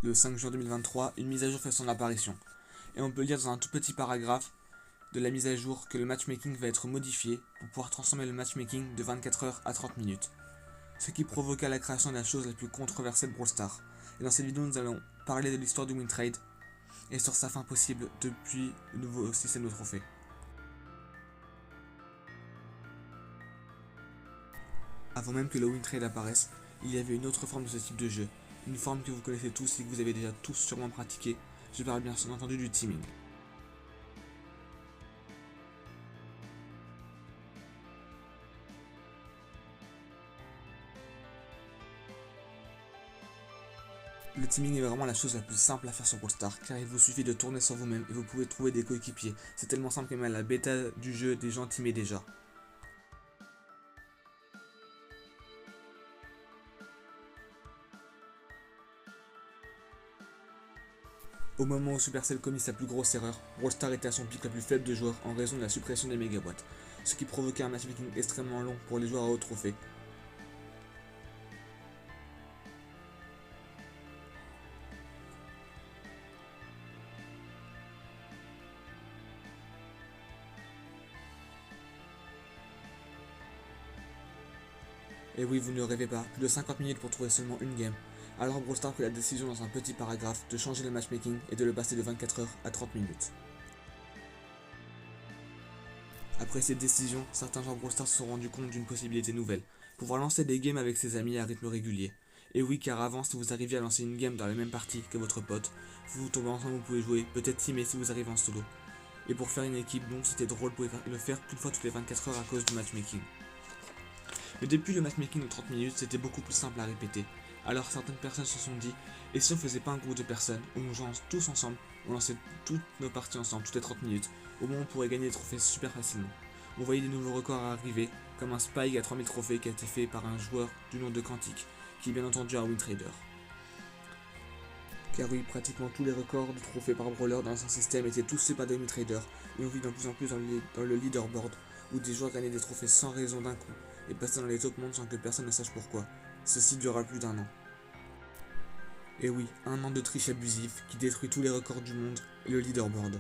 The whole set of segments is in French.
le 5 juin 2023, une mise à jour fait son apparition. Et on peut lire dans un tout petit paragraphe de la mise à jour que le matchmaking va être modifié pour pouvoir transformer le matchmaking de 24 heures à 30 minutes. Ce qui provoqua la création de la chose la plus controversée de Brawl Stars. Et dans cette vidéo, nous allons parler de l'histoire du WinTrade et sur sa fin possible depuis le nouveau système de trophées. Avant même que le WinTrade apparaisse, il y avait une autre forme de ce type de jeu, une forme que vous connaissez tous et que vous avez déjà tous sûrement pratiqué. Je parle bien entendu du teaming. Le teaming est vraiment la chose la plus simple à faire sur Brawl Stars, car il vous suffit de tourner sur vous-même et vous pouvez trouver des coéquipiers. C'est tellement simple que même à la bêta du jeu, des gens teamaient déjà. Au moment où Supercell commit sa plus grosse erreur, Brawl Stars était à son pic la plus faible de joueurs en raison de la suppression des mégaboîtes, ce qui provoquait un matchmaking extrêmement long pour les joueurs à haut trophée. Et oui, vous ne rêvez pas, plus de 50 minutes pour trouver seulement une game. Alors Brawl Stars prit la décision dans un petit paragraphe de changer le matchmaking et de le passer de 24 heures à 30 minutes. Après cette décision, certains joueurs Brawl Stars se sont rendus compte d'une possibilité nouvelle, pouvoir lancer des games avec ses amis à rythme régulier. Et oui, car avant, si vous arriviez à lancer une game dans la même partie que votre pote, vous tombez ensemble, vous pouvez jouer, peut-être teamer si vous arrivez en solo. Et pour faire une équipe, donc c'était drôle, vous pouvez le faire qu'une fois toutes les 24 heures à cause du matchmaking. Mais depuis le matchmaking de 30 minutes, c'était beaucoup plus simple à répéter. Alors certaines personnes se sont dit, et si on faisait pas un groupe de personnes, où on jouait tous ensemble, on lançait toutes nos parties ensemble, toutes les 30 minutes, au moins on pourrait gagner des trophées super facilement. On voyait des nouveaux records arriver, comme un Spike à 3000 trophées qui a été fait par un joueur du nom de Quantic, qui est bien entendu un WinTrader. Car oui, pratiquement tous les records de trophées par brawler dans un système étaient tous ceux par des WinTraders, et on vit de plus en plus dans le leaderboard, où des joueurs gagnaient des trophées sans raison d'un coup, et passaient dans les top mondes sans que personne ne sache pourquoi. Ceci durera plus d'1 an. Et oui, 1 an de triche abusive qui détruit tous les records du monde et le leaderboard.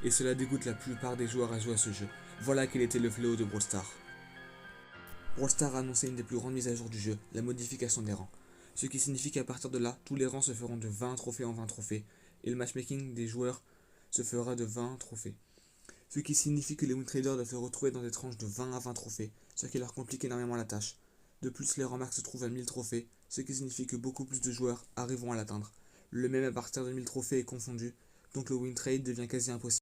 Et cela dégoûte la plupart des joueurs à jouer à ce jeu. Voilà quel était le fléau de Brawl Stars. Brawl Stars a annoncé une des plus grandes mises à jour du jeu, la modification des rangs. Ce qui signifie qu'à partir de là, tous les rangs se feront de 20 trophées en 20 trophées, et le matchmaking des joueurs se fera de 20 trophées. Ce qui signifie que les WinTraders doivent se retrouver dans des tranches de 20 à 20 trophées, ce qui leur complique énormément la tâche. De plus, les rangs max se trouvent à 1000 trophées, ce qui signifie que beaucoup plus de joueurs arriveront à l'atteindre. Le même à partir de 1000 trophées est confondu, donc le WinTrade devient quasi impossible.